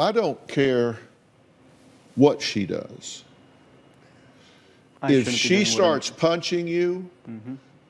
I don't care what she does. If she starts punching you,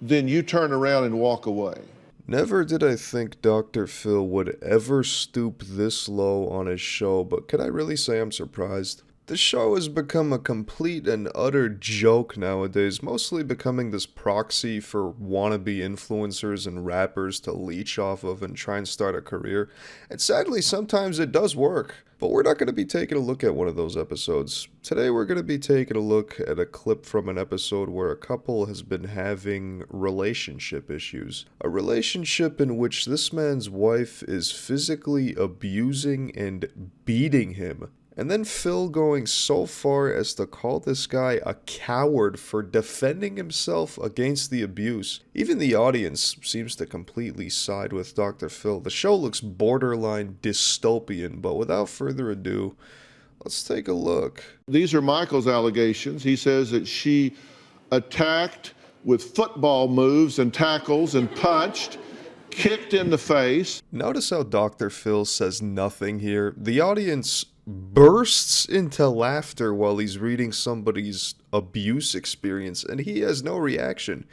then you turn around and walk away. Never did I think Dr. Phil would ever stoop this low on his show, but can I really say I'm surprised? The show has become a complete and utter joke nowadays, mostly becoming this proxy for wannabe influencers and rappers to leech off of and try and start a career. And sadly, sometimes it does work. But we're not going to be taking a look at one of those episodes. Today we're going to be taking a look at a clip from an episode where a couple has been having relationship issues. A relationship in which this man's wife is physically abusing and beating him. And then Phil going so far as to call this guy a coward for defending himself against the abuse. Even the audience seems to completely side with Dr. Phil. The show looks borderline dystopian, but without further ado, let's take a look. These are Michael's allegations. He says that she attacked with football moves and tackles and punched, kicked in the face. Notice how Dr. Phil says nothing here. The audience bursts into laughter while he's reading somebody's abuse experience, and he has no reaction.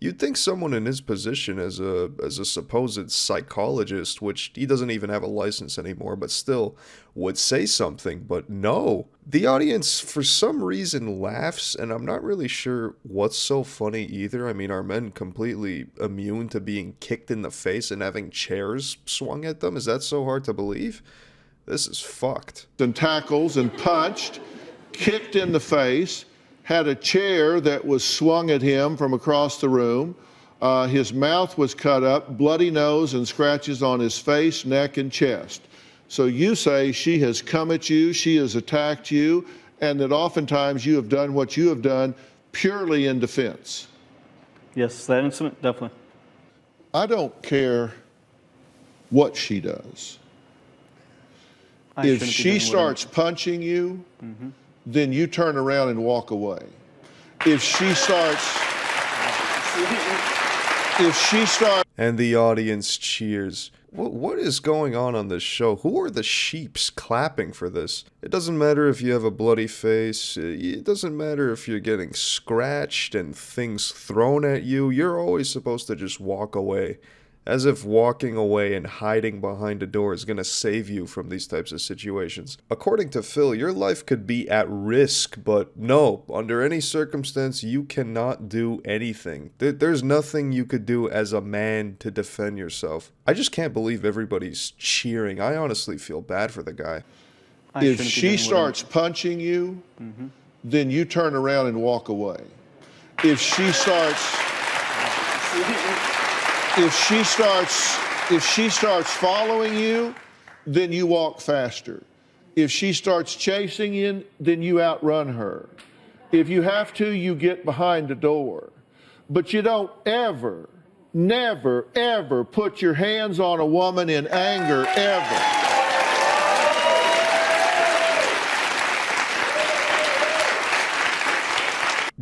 You'd think someone in his position as a supposed psychologist, which he doesn't even have a license anymore, but still would say something, but no. The audience, for some reason, laughs, and I'm not really sure what's so funny either. I mean, are men completely immune to being kicked in the face and having chairs swung at them? Is that so hard to believe? This is fucked. And tackles and punched, kicked in the face, had a chair that was swung at him from across the room. His mouth was cut up, bloody nose and scratches on his face, neck, and chest. So you say she has come at you, she has attacked you, and that oftentimes you have done what you have done purely in defense. Yes, that incident, definitely. I don't care what she does. If she starts punching you, then you turn around and walk away. If she starts, and the audience cheers. What is going on this show? Who are the sheeps clapping for this? It doesn't matter if you have a bloody face. It doesn't matter if you're getting scratched and things thrown at you. You're always supposed to just walk away. As if walking away and hiding behind a door is going to save you from these types of situations. According to Phil, your life could be at risk, but no, under any circumstance, you cannot do anything. There's nothing you could do as a man to defend yourself. I just can't believe everybody's cheering. I honestly feel bad for the guy. If she starts punching you, then you turn around and walk away. If she starts following you, then you walk faster. If she starts chasing you, then you outrun her. If you have to, you get behind the door. But you don't ever, never, ever put your hands on a woman in anger, ever.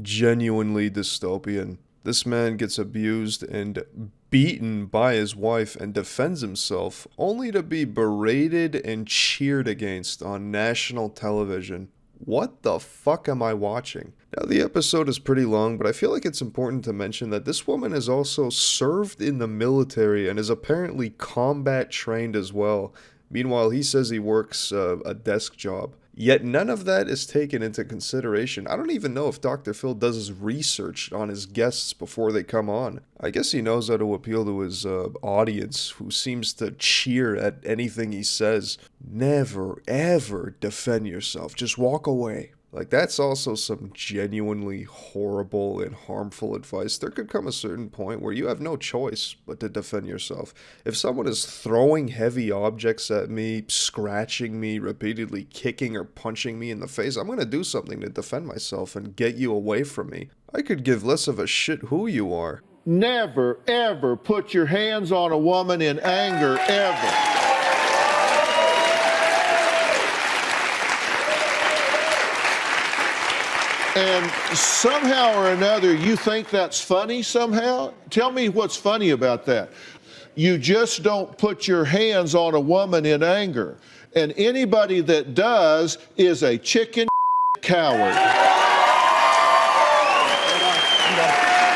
Genuinely dystopian. This man gets abused and beaten by his wife and defends himself, only to be berated and cheered against on national television. What the fuck am I watching? Now, the episode is pretty long, but I feel like it's important to mention that this woman has also served in the military and is apparently combat trained as well. Meanwhile, he says he works a desk job. Yet none of that is taken into consideration. I don't even know if Dr. Phil does his research on his guests before they come on. I guess he knows how to appeal to his audience, who seems to cheer at anything he says. Never, ever defend yourself. Just walk away. Like, that's also some genuinely horrible and harmful advice. There could come a certain point where you have no choice but to defend yourself. If someone is throwing heavy objects at me, scratching me, repeatedly kicking or punching me in the face, I'm going to do something to defend myself and get you away from me. I could give less of a shit who you are. Never, ever put your hands on a woman in anger, ever. And somehow or another, you think that's funny somehow? Tell me what's funny about that. You just don't put your hands on a woman in anger. And anybody that does is a chicken coward.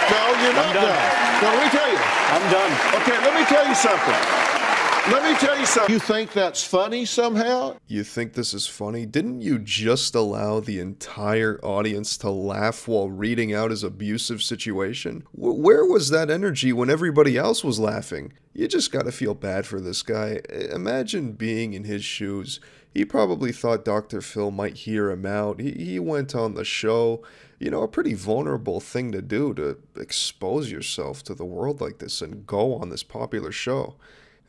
No, you're not done. No, let me tell you. I'm done. Okay, let me tell you something. You think that's funny somehow? You think this is funny? Didn't you just allow the entire audience to laugh while reading out his abusive situation? Where was that energy when everybody else was laughing? You just gotta feel bad for this guy. Imagine being in his shoes. He probably thought Dr. Phil might hear him out. He went on the show. You know, a pretty vulnerable thing to do, to expose yourself to the world like this and go on this popular show.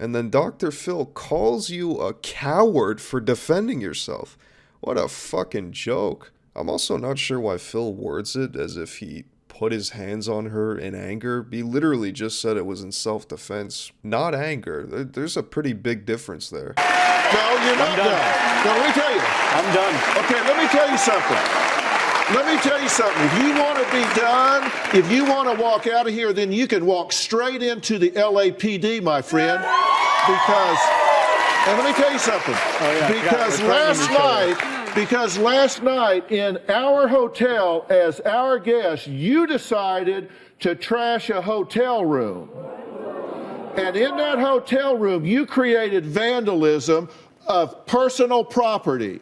And then Dr. Phil calls you a coward for defending yourself. What a fucking joke. I'm also not sure why Phil words it as if he put his hands on her in anger. He literally just said it was in self-defense, not anger. There's a pretty big difference there. No, you're not done. No, let me tell you. I'm done. Okay, let me tell you something. If you want to be done, if you want to walk out of here, then you can walk straight into the LAPD, my friend. Because, and let me tell you something. Because last night in our hotel, as our guest, you decided to trash a hotel room. And in that hotel room, you created vandalism of personal property.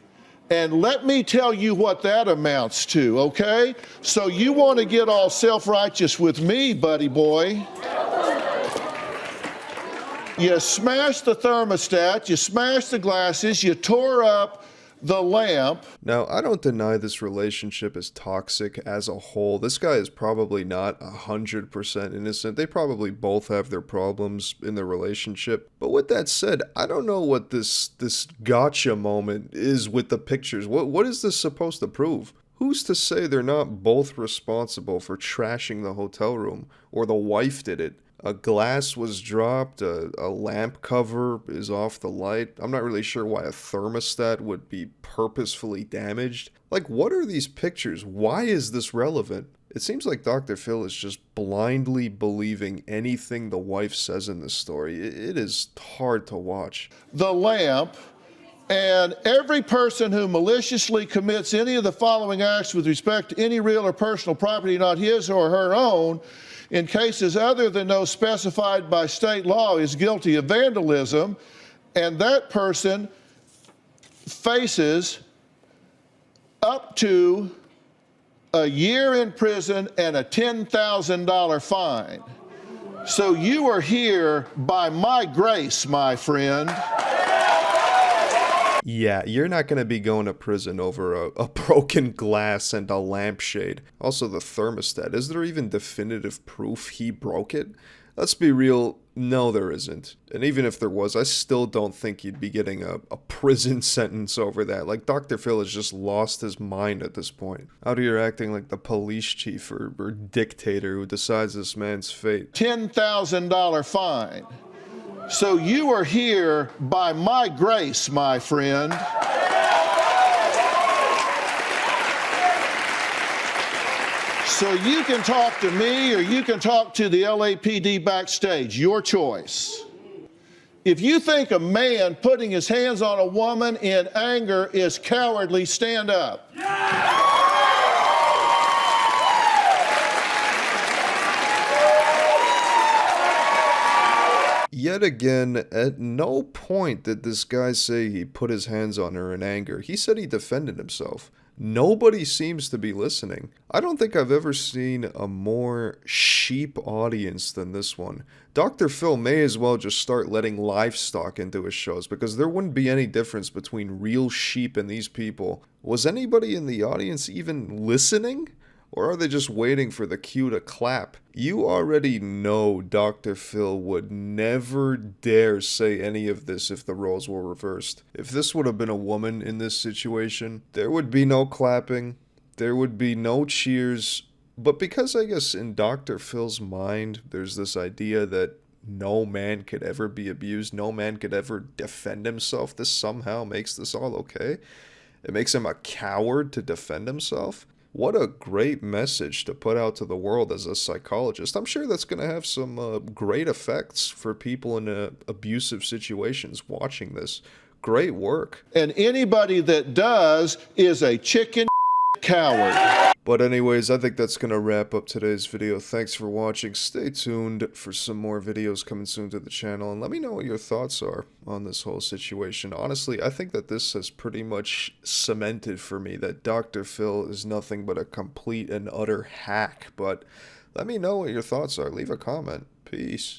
And let me tell you what that amounts to, okay? So you want to get all self-righteous with me, buddy boy. You smashed the thermostat, you smashed the glasses, you tore up the lamp. Now, I don't deny this relationship is toxic as a whole. This guy is probably not 100% innocent. They probably both have their problems in their relationship. But with that said, I don't know what this gotcha moment is with the pictures. What is this supposed to prove? Who's to say they're not both responsible for trashing the hotel room? Or the wife did it? A glass was dropped, a lamp cover is off the light. I'm not really sure why a thermostat would be purposefully damaged. Like, what are these pictures? Why is this relevant? It seems like Dr. Phil is just blindly believing anything the wife says in this story. It is hard to watch. The lamp, and every person who maliciously commits any of the following acts with respect to any real or personal property not his or her own, in cases other than those specified by state law, is guilty of vandalism, and that person faces up to a year in prison and a $10,000 fine. So you are here by my grace, my friend. Yeah, you're not going to be going to prison over a broken glass and a lampshade. Also, the thermostat. Is there even definitive proof he broke it? Let's be real, no there isn't. And even if there was, I still don't think you'd be getting a prison sentence over that. Like, Dr. Phil has just lost his mind at this point. Out here acting like the police chief or dictator who decides this man's fate. $10,000 fine. So you are here by my grace, my friend. So you can talk to me or you can talk to the LAPD backstage, your choice. If you think a man putting his hands on a woman in anger is cowardly, stand up. Yet again, at no point did this guy say he put his hands on her in anger. He said he defended himself. Nobody seems to be listening. I don't think I've ever seen a more sheep audience than this one. Dr. Phil may as well just start letting livestock into his shows because there wouldn't be any difference between real sheep and these people. Was anybody in the audience even listening? Or are they just waiting for the cue to clap? You already know Dr. Phil would never dare say any of this if the roles were reversed. If this would have been a woman in this situation, there would be no clapping, there would be no cheers. But because I guess in Dr. Phil's mind, there's this idea that no man could ever be abused, no man could ever defend himself, this somehow makes this all okay. It makes him a coward to defend himself. What a great message to put out to the world as a psychologist. I'm sure that's going to have some great effects for people in abusive situations watching this. Great work. And anybody that does is a chicken coward. But anyways, I think that's going to wrap up today's video. Thanks for watching. Stay tuned for some more videos coming soon to the channel. And let me know what your thoughts are on this whole situation. Honestly, I think that this has pretty much cemented for me that Dr. Phil is nothing but a complete and utter hack. But let me know what your thoughts are. Leave a comment. Peace.